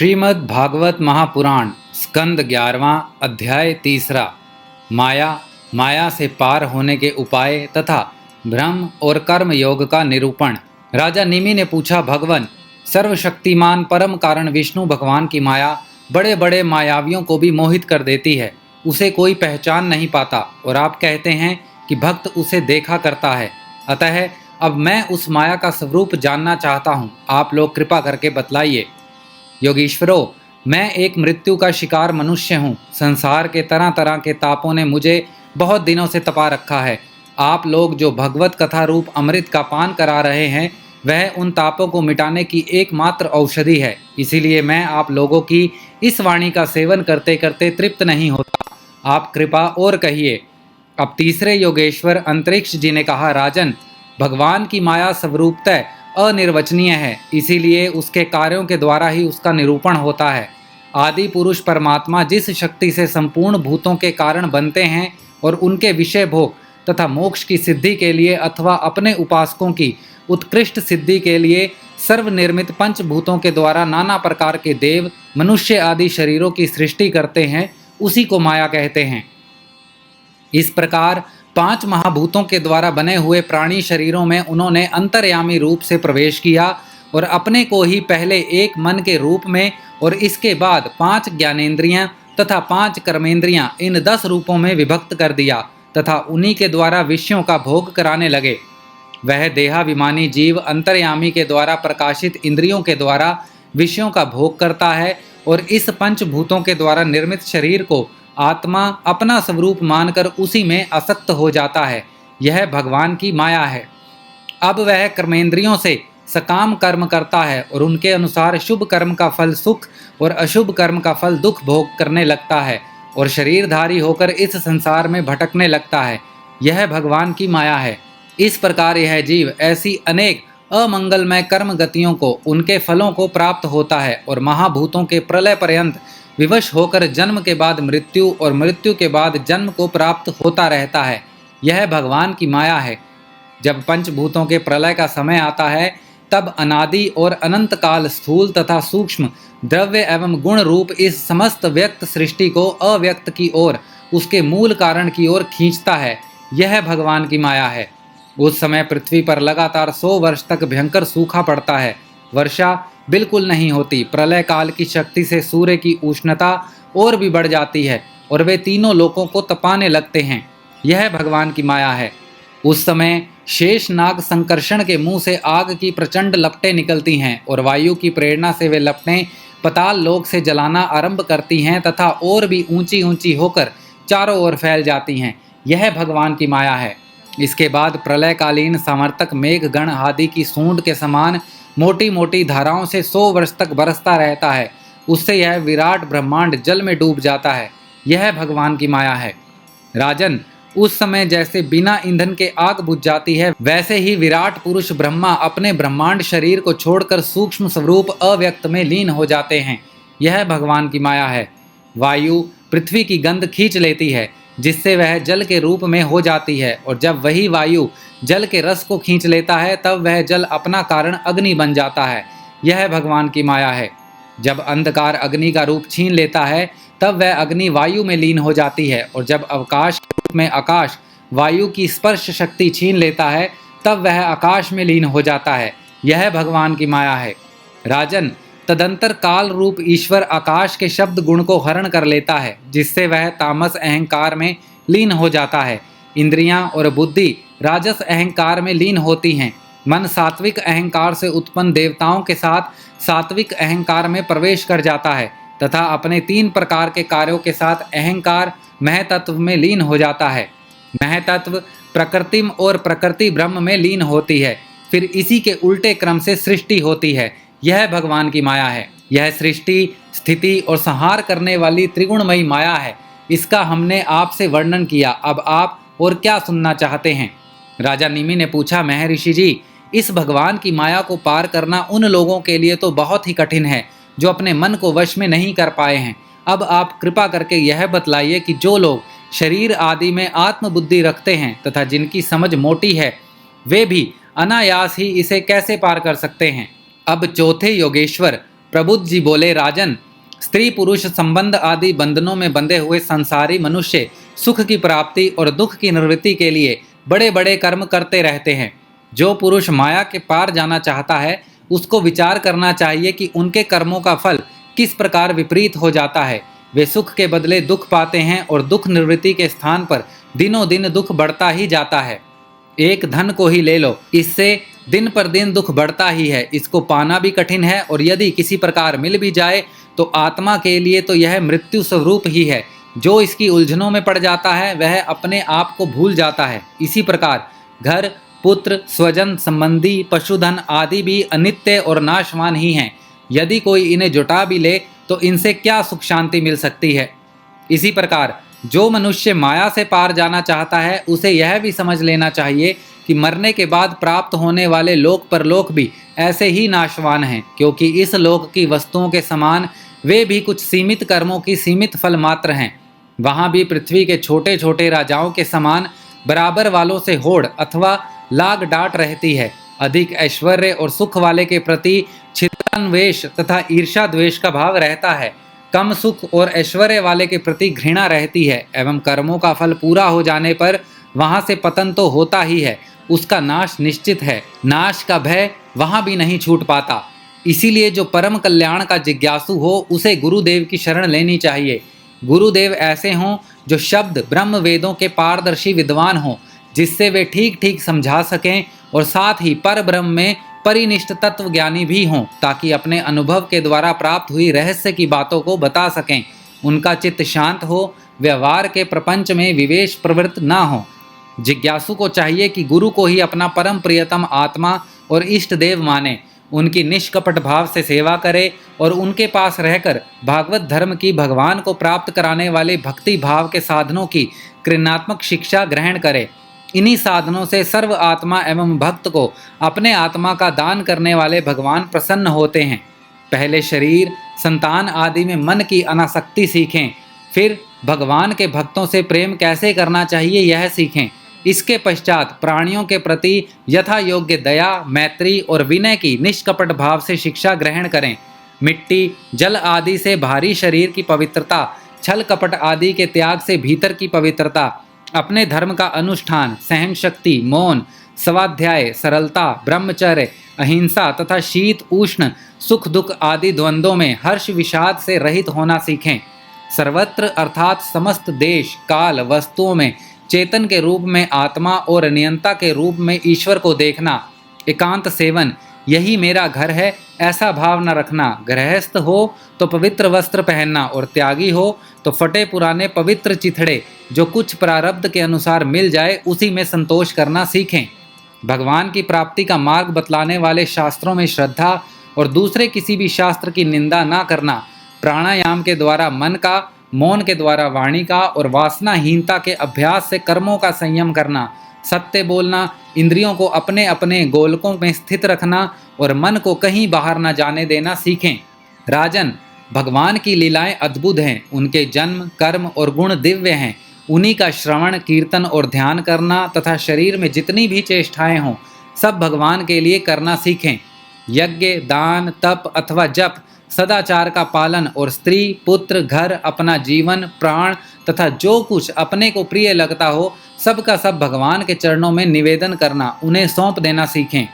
श्रीमद् भागवत महापुराण स्कंद 11वां अध्याय 3। माया, माया से पार होने के उपाय तथा ब्रह्म और कर्म योग का निरूपण। राजा निमि ने पूछा, भगवान सर्वशक्तिमान परम कारण विष्णु भगवान की माया बड़े बड़े मायावियों को भी मोहित कर देती है, उसे कोई पहचान नहीं पाता और आप कहते हैं कि भक्त उसे देखा करता है। अतः अब मैं उस माया का स्वरूप जानना चाहता हूँ, आप लोग कृपा करके बतलाइए। योगीश्वरों, मैं एक मृत्यु का शिकार मनुष्य हूँ। संसार के तरह तरह के तापों ने मुझे बहुत दिनों से तपा रखा है। आप लोग जो भगवत कथा रूप अमृत का पान करा रहे हैं, वह उन तापों को मिटाने की एकमात्र औषधि है। इसीलिए मैं आप लोगों की इस वाणी का सेवन करते करते तृप्त नहीं होता। आप कृपा और कहिए। अब तीसरे योगेश्वर अंतरिक्ष जी ने कहा, राजन, भगवान की माया स्वरूपतः अनिर्वचनीय है, इसीलिए उसके कार्यों के द्वारा ही उसका निरूपण होता है। आदि पुरुष परमात्मा जिस शक्ति से संपूर्ण भूतों के कारण बनते हैं और उनके विषय भोग तथा मोक्ष की सिद्धि के लिए अथवा अपने उपासकों की उत्कृष्ट सिद्धि के लिए सर्वनिर्मित पंचभूतों के द्वारा नाना प्रकार के देव, मनुष्य आदि शरीरों की सृष्टि करते हैं, उसी को माया कहते हैं। इस प्रकार 5 महाभूतों के द्वारा बने हुए प्राणी शरीरों में उन्होंने अंतर्यामी रूप से प्रवेश किया और अपने को ही पहले एक मन के रूप में और इसके बाद 5 ज्ञानेंद्रियां तथा 5 कर्मेंद्रियां इन 10 रूपों में विभक्त कर दिया तथा उन्हीं के द्वारा विषयों का भोग कराने लगे। वह देहाभिमानी जीव अंतर्यामी के द्वारा प्रकाशित इंद्रियों के द्वारा विषयों का भोग करता है और इस पंचभूतों के द्वारा निर्मित शरीर को आत्मा अपना स्वरूप मानकर उसी में आसक्त हो जाता है। यह भगवान की माया है। अब वह कर्मेंद्रियों से सकाम कर्म करता है और उनके अनुसार शुभ कर्म का फल सुख और अशुभ कर्म का फल दुख भोग करने लगता है और शरीरधारी होकर इस संसार में भटकने लगता है। यह भगवान की माया है। इस प्रकार यह जीव ऐसी अनेक अमंगलमय कर्म गतियों को, उनके फलों को प्राप्त होता है और महाभूतों के प्रलय पर्यंत विवश होकर जन्म के बाद मृत्यु और मृत्यु के बाद जन्म को प्राप्त होता रहता है। यह भगवान की माया है। जब पंचभूतों के प्रलय का समय आता है, तब अनादि और अनंत काल स्थूल तथा सूक्ष्म द्रव्य एवं गुण रूप इस समस्त व्यक्त सृष्टि को अव्यक्त की ओर, उसके मूल कारण की ओर खींचता है। यह भगवान की माया है। उस समय पृथ्वी पर लगातार 100 वर्ष तक भयंकर सूखा पड़ता है। वर्षा बिल्कुल नहीं होती। प्रलय काल की शक्ति से सूर्य की उष्णता और भी बढ़ जाती है और वे तीनों लोकों को तपाने लगते हैं। यह भगवान की माया है। उस समय शेष नाग संकर्षण के मुंह से आग की प्रचंड लपटें निकलती हैं और वायु की प्रेरणा से वे लपटें पताल लोक से जलाना आरंभ करती हैं तथा और भी ऊंची ऊंची होकर चारों ओर फैल जाती हैं। यह भगवान की माया है। इसके बाद प्रलयकालीन समर्थक मेघ गण आदि की सूंड के समान मोटी मोटी धाराओं से 100 वर्ष तक बरसता रहता है। उससे यह विराट ब्रह्मांड जल में डूब जाता है। यह भगवान की माया है। राजन, उस समय जैसे बिना ईंधन के आग बुझ जाती है, वैसे ही विराट पुरुष ब्रह्मा अपने ब्रह्मांड शरीर को छोड़कर सूक्ष्म स्वरूप अव्यक्त में लीन हो जाते हैं। यह भगवान की माया है। वायु पृथ्वी की गंध खींच लेती है, जिससे वह जल के रूप में हो जाती है और जब वही वायु जल के रस को खींच लेता है, तब वह जल अपना कारण अग्नि बन जाता है। यह भगवान की माया है। जब अंधकार अग्नि का रूप छीन लेता है, तब वह अग्नि वायु में लीन हो जाती है और जब अवकाश के रूप में आकाश वायु की स्पर्श शक्ति छीन लेता है, तब वह आकाश में लीन हो जाता है। यह भगवान की माया है। राजन, तदंतर काल रूप ईश्वर आकाश के शब्द गुण को हरण कर लेता है, जिससे वह तामस अहंकार में लीन हो जाता है। इंद्रियां और बुद्धि राजस अहंकार में लीन होती हैं। मन सात्विक अहंकार से उत्पन्न देवताओं के साथ सात्विक अहंकार में प्रवेश कर जाता है तथा अपने 3 प्रकार के कार्यों के साथ अहंकार महतत्व में लीन हो जाता है। महतत्व प्रकृतिम और प्रकृति ब्रह्म में लीन होती है। फिर इसी के उल्टे क्रम से सृष्टि होती है। यह भगवान की माया है। यह सृष्टि, स्थिति और संहार करने वाली त्रिगुणमयी माया है। इसका हमने आपसे वर्णन किया। अब आप और क्या सुनना चाहते हैं? राजा निमि ने पूछा, महर्षि जी, इस भगवान की माया को पार करना उन लोगों के लिए तो बहुत ही कठिन है जो अपने मन को वश में नहीं कर पाए हैं। अब आप कृपा करके यह बतलाइए कि जो लोग शरीर आदि में आत्मबुद्धि रखते हैं तथा जिनकी समझ मोटी है, वे भी अनायास ही इसे कैसे पार कर सकते हैं। अब चौथे योगेश्वर प्रबुद्ध जी बोले, राजन, स्त्री पुरुष संबंध आदि बंधनों में बंधे हुए संसारी मनुष्य सुख की प्राप्ति और दुख की निवृत्ति के लिए बड़े बड़े कर्म करते रहते हैं। जो पुरुष माया के पार जाना चाहता है उसको विचार करना चाहिए कि उनके कर्मों का फल किस प्रकार विपरीत हो जाता है। वे सुख के बदले दुख पाते हैं और दुख निवृत्ति के स्थान पर दिनों दिन दुख बढ़ता ही जाता है। एक धन को ही ले लो, इससे दिन पर दिन दुख बढ़ता ही है। इसको पाना भी कठिन है और यदि किसी प्रकार मिल भी जाए तो आत्मा के लिए तो यह मृत्यु स्वरूप ही है। जो इसकी उलझनों में पड़ जाता है वह अपने आप को भूल जाता है। इसी प्रकार घर, पुत्र, स्वजन, संबंधी, पशुधन आदि भी अनित्य और नाशवान ही हैं। यदि कोई इन्हें जुटा भी ले तो इनसे क्या सुख शांति मिल सकती है। इसी प्रकार जो मनुष्य माया से पार जाना चाहता है उसे यह भी समझ लेना चाहिए कि मरने के बाद प्राप्त होने वाले लोक परलोक भी ऐसे ही नाशवान हैं, क्योंकि इस लोक की वस्तुओं के समान वे भी कुछ सीमित कर्मों की सीमित फल मात्र हैं। वहाँ भी पृथ्वी के छोटे छोटे राजाओं के समान बराबर वालों से होड़ अथवा लाग डांट रहती है। अधिक ऐश्वर्य और सुख वाले के प्रति छिद्रान्वेष तथा ईर्षा द्वेष का भाव रहता है। कम सुख और ऐश्वर्य वाले के प्रति घृणा रहती है एवं कर्मों का फल पूरा हो जाने पर वहां से पतन तो होता ही है, उसका नाश निश्चित है। नाश का भय वहां भी नहीं छूट पाता। इसीलिए जो परम कल्याण का जिज्ञासु हो उसे गुरुदेव की शरण लेनी चाहिए। गुरुदेव ऐसे हों जो शब्द ब्रह्म वेदों के पारदर्शी विद्वान हों, जिससे वे ठीक ठीक समझा सकें और साथ ही पर ब्रह्म में परिनिष्ठ तत्व ज्ञानी भी हों, ताकि अपने अनुभव के द्वारा प्राप्त हुई रहस्य की बातों को बता सकें। उनका चित्त शांत हो, व्यवहार के प्रपंच में विवेश प्रवृत्त ना हो। जिज्ञासु को चाहिए कि गुरु को ही अपना परम प्रियतम आत्मा और इष्ट देव माने, उनकी निष्कपट भाव से सेवा करे और उनके पास रहकर भागवत धर्म की भगवान को प्राप्त कराने वाले भक्ति भाव के साधनों की कृणात्मक शिक्षा ग्रहण करे। इन्हीं साधनों से सर्व आत्मा एवं भक्त को अपने आत्मा का दान करने वाले भगवान प्रसन्न होते हैं। पहले शरीर, संतान आदि में मन की अनासक्ति सीखें, फिर भगवान के भक्तों से प्रेम कैसे करना चाहिए यह सीखें। इसके पश्चात प्राणियों के प्रति यथा योग्य दया, मैत्री और विनय की निष्कपट भाव से शिक्षा ग्रहण करें। मिट्टी, जल आदि से भारी शरीर की पवित्रता, छल कपट आदि के त्याग से भीतर की पवित्रता, अपने धर्म का अनुष्ठान, सहन शक्ति, मौन, स्वाध्याय, सरलता, ब्रह्मचर्य, अहिंसा तथा शीत उष्ण, सुख दुख आदि द्वंद्वों में हर्ष विषाद से रहित होना सीखें। सर्वत्र अर्थात समस्त देश काल वस्तुओं में चेतन के रूप में आत्मा और नियंता के रूप में ईश्वर को देखना। एकांत सेवन, यही मेरा घर है, ऐसा भाव न रखना। गृहस्थ हो तो पवित्र वस्त्र पहनना और त्यागी हो तो फटे पुराने पवित्र चिथड़े जो कुछ प्रारब्ध के अनुसार मिल जाए उसी में संतोष करना सीखें। भगवान की प्राप्ति का मार्ग बतलाने वाले शास्त्रों में श्रद्धा और दूसरे किसी भी शास्त्र की निंदा ना करना। प्राणायाम के द्वारा मन का, मौन के द्वारा वाणी का और वासनाहीनता के अभ्यास से कर्मों का संयम करना। सत्य बोलना, इंद्रियों को अपने अपने गोलकों में स्थित रखना और मन को कहीं बाहर न जाने देना सीखें। राजन, भगवान की लीलाएं अद्भुत हैं, उनके जन्म, कर्म और गुण दिव्य हैं। उन्हीं का श्रवण, कीर्तन और ध्यान करना तथा शरीर में जितनी भी चेष्टाएं हों सब भगवान के लिए करना सीखें। यज्ञ, दान, तप अथवा जप, सदाचार का पालन और स्त्री, पुत्र, घर, अपना जीवन, प्राण तथा जो कुछ अपने को प्रिय लगता हो सबका सब भगवान के चरणों में निवेदन करना, उन्हें सौंप देना सीखें।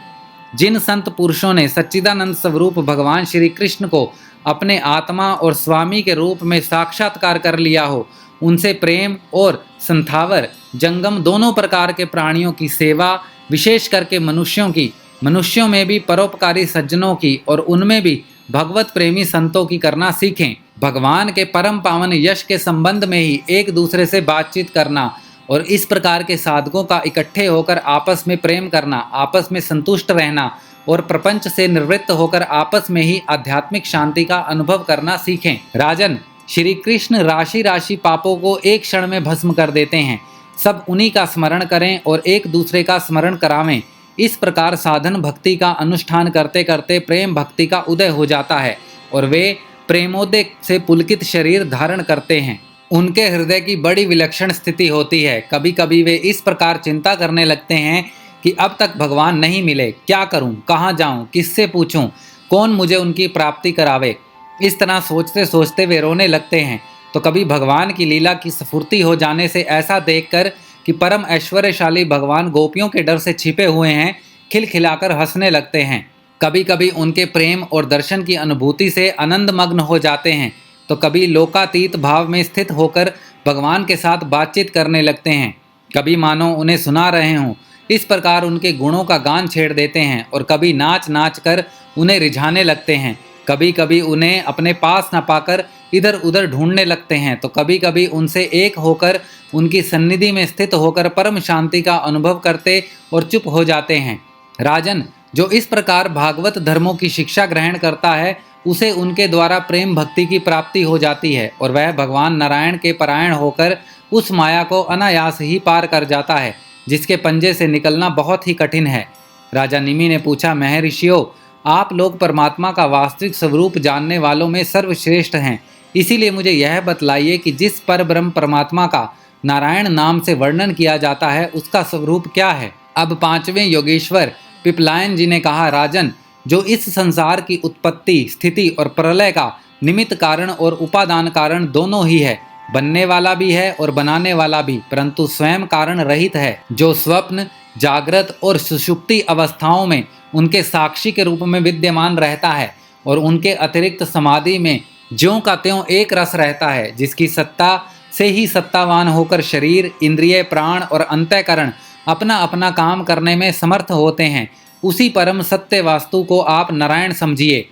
जिन संत पुरुषों ने सच्चिदानंद स्वरूप भगवान श्री कृष्ण को अपने आत्मा और स्वामी के रूप में साक्षात्कार कर लिया हो, उनसे प्रेम और संथावर जंगम दोनों प्रकार के प्राणियों की सेवा, विशेष करके मनुष्यों में भी परोपकारी सज्जनों की और उनमें भी भगवत प्रेमी संतों की करना सीखें। भगवान के परम पावन यश के संबंध में ही एक दूसरे से बातचीत करना और इस प्रकार के साधकों का इकट्ठे होकर आपस में प्रेम करना, आपस में संतुष्ट रहना और प्रपंच से निवृत्त होकर आपस में ही आध्यात्मिक शांति का अनुभव करना सीखें। राजन, श्री कृष्ण राशि राशि पापों को एक क्षण में भस्म कर देते हैं। सब उन्हीं का स्मरण करें और एक दूसरे का स्मरण करावें। इस प्रकार साधन भक्ति का अनुष्ठान करते करते प्रेम भक्ति का उदय हो जाता है और वे प्रेमोदय से पुलकित शरीर धारण करते हैं। उनके हृदय की बड़ी विलक्षण स्थिति होती है। कभी कभी वे इस प्रकार चिंता करने लगते हैं कि अब तक भगवान नहीं मिले, क्या करूं, कहाँ जाऊं, किससे पूछूं। कौन मुझे उनकी प्राप्ति करावे। इस तरह सोचते सोचते वे रोने लगते हैं। तो कभी भगवान की लीला की स्फूर्ति हो जाने से ऐसा देखकर कि परम ऐश्वर्यशाली भगवान गोपियों के डर से छिपे हुए हैं, खिलखिलाकर हंसने लगते हैं। कभी कभी उनके प्रेम और दर्शन की अनुभूति से आनंद मग्न हो जाते हैं। तो कभी लोकातीत भाव में स्थित होकर भगवान के साथ बातचीत करने लगते हैं। कभी मानो उन्हें सुना रहे हों, इस प्रकार उनके गुणों का गान छेड़ देते हैं। और कभी नाच नाच कर उन्हें रिझाने लगते हैं। कभी कभी उन्हें अपने पास न पाकर इधर उधर ढूंढने लगते हैं। तो कभी कभी उनसे एक होकर उनकी सन्निधि में स्थित होकर परम शांति का अनुभव करते और चुप हो जाते हैं। राजन, जो इस प्रकार भागवत धर्मों की शिक्षा ग्रहण करता है, उसे उनके द्वारा प्रेम भक्ति की प्राप्ति हो जाती है और वह भगवान नारायण के परायण होकर उस माया को अनायास ही पार कर जाता है, जिसके पंजे से निकलना बहुत ही कठिन है। राजा निमि ने पूछा, महर्षियों, आप लोग परमात्मा का वास्तविक स्वरूप जानने वालों में सर्वश्रेष्ठ हैं, इसीलिए मुझे यह बतलाइए कि जिस पर ब्रह्म परमात्मा का नारायण नाम से वर्णन किया जाता है, उसका स्वरूप क्या है। अब पांचवें योगेश्वर पिपलायन जी ने कहा, राजन, जो इस संसार की उत्पत्ति, स्थिति और प्रलय का निमित्त कारण और उपादान कारण दोनों ही है, बनने वाला भी है और बनाने वाला भी, परंतु स्वयं कारण रहित है, जो स्वप्न, जागृत और सुषुप्ति अवस्थाओं में उनके साक्षी के रूप में विद्यमान रहता है और उनके अतिरिक्त समाधि में ज्यों का त्यों एक रस रहता है, जिसकी सत्ता से ही सत्तावान होकर शरीर, इंद्रिय, प्राण और अंतःकरण अपना अपना काम करने में समर्थ होते हैं। उसी परम सत्य वास्तु को आप नारायण समझिए।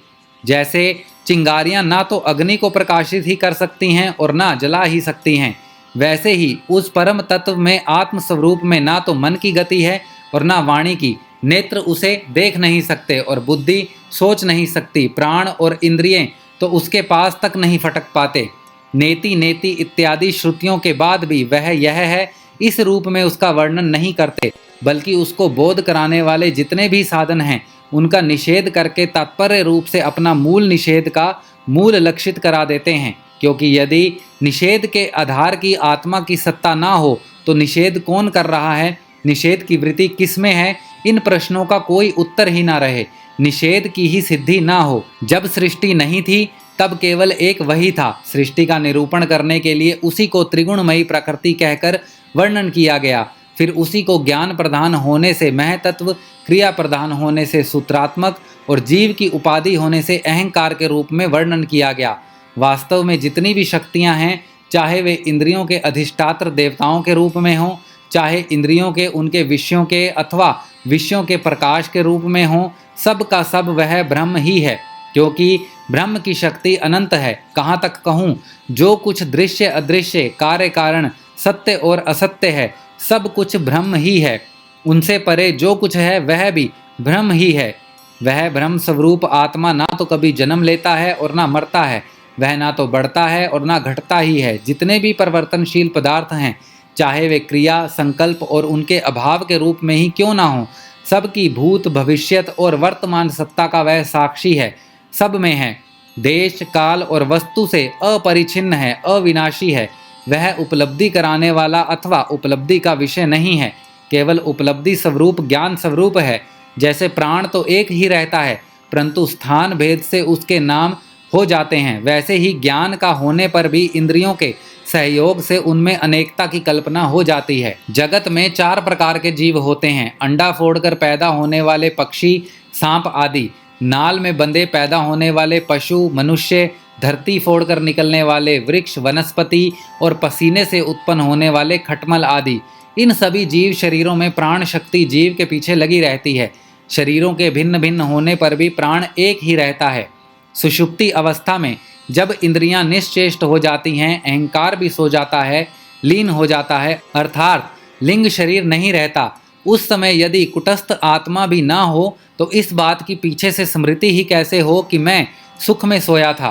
जैसे चिंगारियां ना तो अग्नि को प्रकाशित ही कर सकती हैं और ना जला ही सकती हैं, वैसे ही उस परम तत्व में आत्म स्वरूप में ना तो मन की गति है और ना वाणी की। नेत्र उसे देख नहीं सकते और बुद्धि सोच नहीं सकती, प्राण और इंद्रियें तो उसके पास तक नहीं फटक पाते। नेति नेति इत्यादि श्रुतियों के बाद भी वह यह है, इस रूप में उसका वर्णन नहीं करते, बल्कि उसको बोध कराने वाले जितने भी साधन हैं उनका निषेध करके तात्पर्य रूप से अपना मूल निषेध का मूल लक्षित करा देते हैं। क्योंकि यदि निषेध के आधार की आत्मा की सत्ता ना हो तो निषेध कौन कर रहा है, निषेध की वृत्ति किस में है, इन प्रश्नों का कोई उत्तर ही ना रहे। निषेध की ही सिद्धि ना हो। जब सृष्टि नहीं थी तब केवल एक वही था। सृष्टि का निरूपण करने के लिए उसी को त्रिगुणमयी प्रकृति कहकर वर्णन किया गया। फिर उसी को ज्ञान प्रधान होने से महतत्व, क्रिया प्रधान होने से सूत्रात्मक और जीव की उपाधि होने से अहंकार के रूप में वर्णन किया गया। वास्तव में जितनी भी शक्तियां हैं, चाहे वे इंद्रियों के अधिष्ठात्र देवताओं के रूप में हों, चाहे इंद्रियों के उनके विषयों के अथवा विषयों के प्रकाश के रूप में हों, सब का सब वह ब्रह्म ही है। क्योंकि ब्रह्म की शक्ति अनंत है। कहाँ तक कहूँ, जो कुछ दृश्य अदृश्य, कार्य कारण, सत्य और असत्य है, सब कुछ ब्रह्म ही है। उनसे परे जो कुछ है वह भी ब्रह्म ही है। वह ब्रह्म स्वरूप आत्मा ना तो कभी जन्म लेता है और ना मरता है। वह ना तो बढ़ता है और ना घटता ही है। जितने भी परिवर्तनशील पदार्थ हैं, चाहे वे क्रिया, संकल्प और उनके अभाव के रूप में ही क्यों ना हो, सबकी भूत, भविष्यत और वर्तमान सत्ता का वह साक्षी है, सब में है। देश, काल और वस्तु से अपरिछिन्न है, अविनाशी है। वह उपलब्धि कराने वाला अथवा उपलब्धि का विषय नहीं है, केवल उपलब्धि स्वरूप ज्ञान स्वरूप है। जैसे प्राण तो एक ही रहता है, परंतु स्थान भेद से उसके नाम हो जाते हैं, वैसे ही ज्ञान का होने पर भी इंद्रियों के सहयोग से उनमें अनेकता की कल्पना हो जाती है। जगत में 4 प्रकार के जीव होते हैं। अंडा फोड़कर पैदा होने वाले पक्षी, सांप आदि, नाल में बंधे पैदा होने वाले पशु, मनुष्य, धरती फोड़कर निकलने वाले वृक्ष, वनस्पति और पसीने से उत्पन्न होने वाले खटमल आदि। इन सभी जीव शरीरों में प्राण शक्ति जीव के पीछे लगी रहती है। शरीरों के भिन्न भिन्न होने पर भी प्राण एक ही रहता है। सुषुप्ति अवस्था में जब इंद्रियां निश्चेष्ट हो जाती हैं, अहंकार भी सो जाता है, लीन हो जाता है, अर्थात लिंग शरीर नहीं रहता, उस समय यदि कुटस्थ आत्मा भी ना हो तो इस बात की पीछे से स्मृति ही कैसे हो कि मैं सुख में सोया था।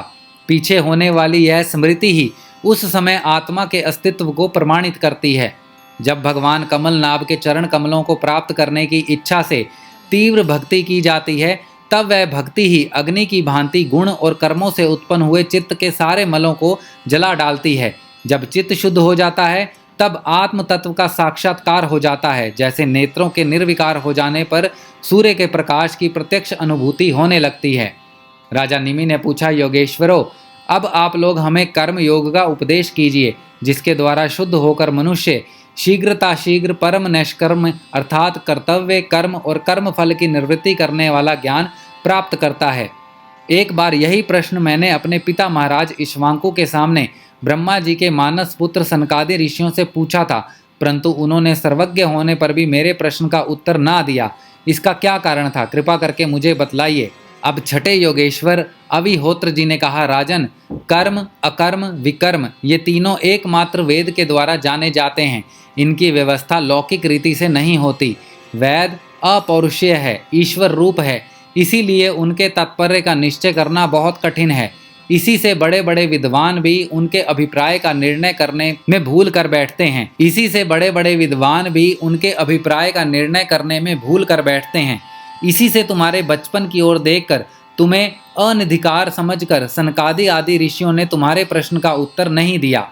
पीछे होने वाली यह स्मृति ही उस समय आत्मा के अस्तित्व को प्रमाणित करती है। जब भगवान कमल नाभ के चरण कमलों को प्राप्त करने की इच्छा से तीव्र भक्ति की जाती है, तब वह भक्ति ही अग्नि की भांति गुण और कर्मों से उत्पन्न हुए चित्त के सारे मलों को जला डालती है। जब चित्त शुद्ध हो जाता है तब आत्म तत्व का साक्षात्कार हो जाता है। जैसे नेत्रों के निर्विकार हो जाने पर सूर्य के प्रकाश की प्रत्यक्ष अनुभूति होने लगती है। राजा निमि ने पूछा, योगेश्वरों, अब आप लोग हमें कर्म योग का उपदेश कीजिए, जिसके द्वारा शुद्ध होकर मनुष्य शीघ्रताशीघ्र परम निष्कर्म अर्थात कर्तव्य कर्म और कर्म फल की निवृत्ति करने वाला ज्ञान प्राप्त करता है। एक बार यही प्रश्न मैंने अपने पिता महाराज इक्ष्वाकु के सामने ब्रह्मा जी के मानस पुत्र सनकादि ऋषियों से पूछा था, परंतु उन्होंने सर्वज्ञ होने पर भी मेरे प्रश्न का उत्तर ना दिया। इसका क्या कारण था, कृपा करके मुझे बतलाइए। अब छठे योगेश्वर अविहोत्र जी ने कहा, राजन, कर्म अकर्म विकर्म ये तीनों एकमात्र वेद के द्वारा जाने जाते हैं। इनकी व्यवस्था लौकिक रीति से नहीं होती। वेद अपौरुषीय है, ईश्वर रूप है, इसीलिए उनके तात्पर्य का निश्चय करना बहुत कठिन है। इसी से बड़े बड़े विद्वान भी उनके अभिप्राय का निर्णय करने में भूल कर बैठते हैं। इसी से तुम्हारे बचपन की ओर देखकर तुम्हें अनधिकार समझकर सनकादि आदि ऋषियों ने तुम्हारे प्रश्न का उत्तर नहीं दिया।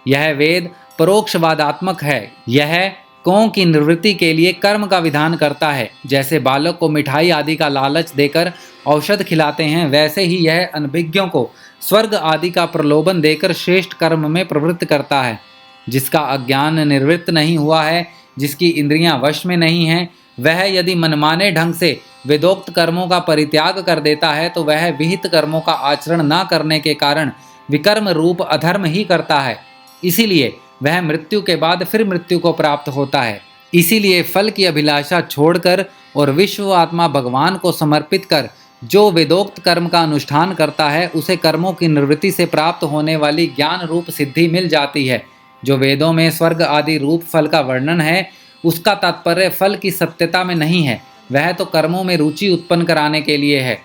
यह वेद परोक्षवादात्मक है। यह कौ की निवृत्ति के लिए कर्म का विधान करता है। जैसे बालक को मिठाई आदि का लालच देकर औषध खिलाते हैं, वैसे ही यह अनभिज्ञों को स्वर्ग आदि का प्रलोभन देकर श्रेष्ठ कर्म में प्रवृत्त करता है। जिसका अज्ञान निवृत्त नहीं हुआ है, जिसकी इंद्रियां वश में नहीं हैं, वह यदि मनमाने ढंग से वेदोक्त कर्मों का परित्याग कर देता है तो वह विहित कर्मों का आचरण न करने के कारण विकर्म रूप अधर्म ही करता है। इसीलिए वह मृत्यु के बाद फिर मृत्यु को प्राप्त होता है। इसीलिए फल की अभिलाषा छोड़कर और विश्व आत्मा भगवान को समर्पित कर जो वेदोक्त कर्म का अनुष्ठान करता है, उसे कर्मों की निवृत्ति से प्राप्त होने वाली ज्ञान रूप सिद्धि मिल जाती है। जो वेदों में स्वर्ग आदि रूप फल का वर्णन है, उसका तात्पर्य फल की सत्यता में नहीं है, वह तो कर्मों में रुचि उत्पन्न कराने के लिए है।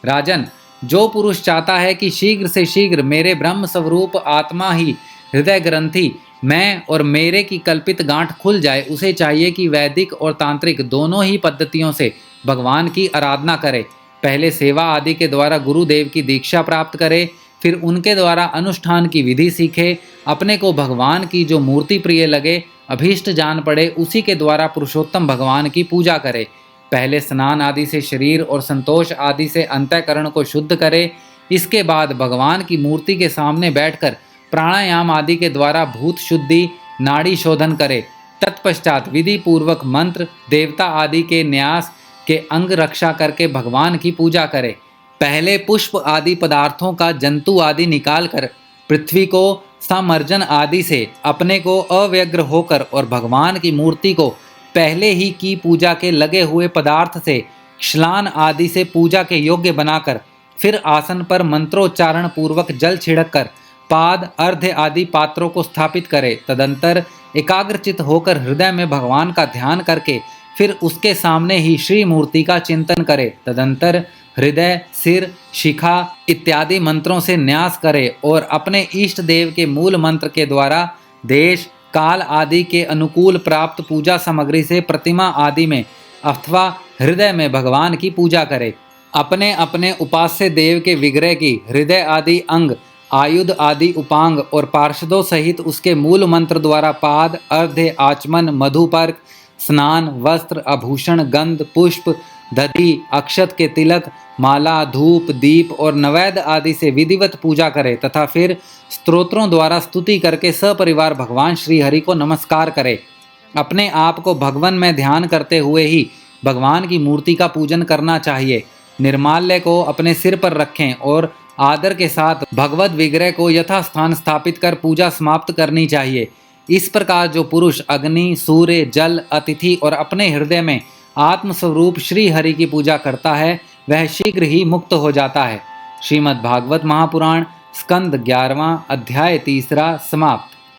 राजन, जो पुरुष चाहता है कि शीघ्र से शीघ्र मेरे ब्रह्म स्वरूप आत्मा ही हृदय ग्रंथि मैं और मेरे की कल्पित गांठ खुल जाए, उसे चाहिए कि वैदिक और तांत्रिक दोनों ही पद्धतियों से भगवान की आराधना करे। पहले सेवा आदि के द्वारा गुरुदेव की दीक्षा प्राप्त करे, फिर उनके द्वारा अनुष्ठान की विधि सीखे। अपने को भगवान की जो मूर्ति प्रिय लगे, अभीष्ट जान पड़े, उसी के द्वारा पुरुषोत्तम भगवान की पूजा करे। पहले स्नान आदि से शरीर और संतोष आदि से अंतःकरण को शुद्ध करे। इसके बाद भगवान की मूर्ति के सामने बैठकर प्राणायाम आदि के द्वारा भूत शुद्धि नाड़ी शोधन करे। तत्पश्चात विधि पूर्वक मंत्र देवता आदि के न्यास के अंग रक्षा करके भगवान की पूजा करे। पहले पुष्प आदि पदार्थों का जंतु आदि निकालकर पृथ्वी को समर्जन आदि से अपने को अव्यग्र होकर और भगवान की मूर्ति को पहले ही की पूजा के लगे हुए पदार्थ से श्लान आदि से पूजा के योग्य बनाकर फिर आसन पर मंत्रोच्चारण पूर्वक जल छिड़क कर पाद अर्घ्य आदि पात्रों को स्थापित करे। तदंतर एकाग्रचित होकर हृदय में भगवान का ध्यान करके फिर उसके सामने ही श्री मूर्ति का चिंतन करे। तदंतर हृदय सिर शिखा इत्यादि मंत्रों से न्यास करे और अपने इष्ट देव के मूल मंत्र के द्वारा देश काल आदि के अनुकूल प्राप्त पूजा सामग्री से प्रतिमा आदि में अथवा हृदय में भगवान की पूजा करे। अपने अपने उपास्य देव के विग्रह की हृदय आदि अंग आयुध आदि उपांग और पार्षदों सहित उसके मूल मंत्र द्वारा पाद अर्घ्य आचमन मधुपर्क स्नान वस्त्र आभूषण गंध पुष्प दधि अक्षत के तिलक माला धूप दीप और नैवेद्य आदि से विधिवत पूजा करे तथा फिर स्तोत्रों द्वारा स्तुति करके सपरिवार भगवान श्री हरि को नमस्कार करे। अपने आप को भगवान में ध्यान करते हुए ही भगवान की मूर्ति का पूजन करना चाहिए। निर्माल्य को अपने सिर पर रखें और आदर के साथ भगवत विग्रह को यथास्थान स्थापित कर पूजा समाप्त करनी चाहिए। इस प्रकार जो पुरुष अग्नि सूर्य जल अतिथि और अपने हृदय में आत्मस्वरूप श्री हरि की पूजा करता है, वह शीघ्र ही मुक्त हो जाता है। श्रीमद् भागवत महापुराण स्कंद 11वां अध्याय 3 समाप्त।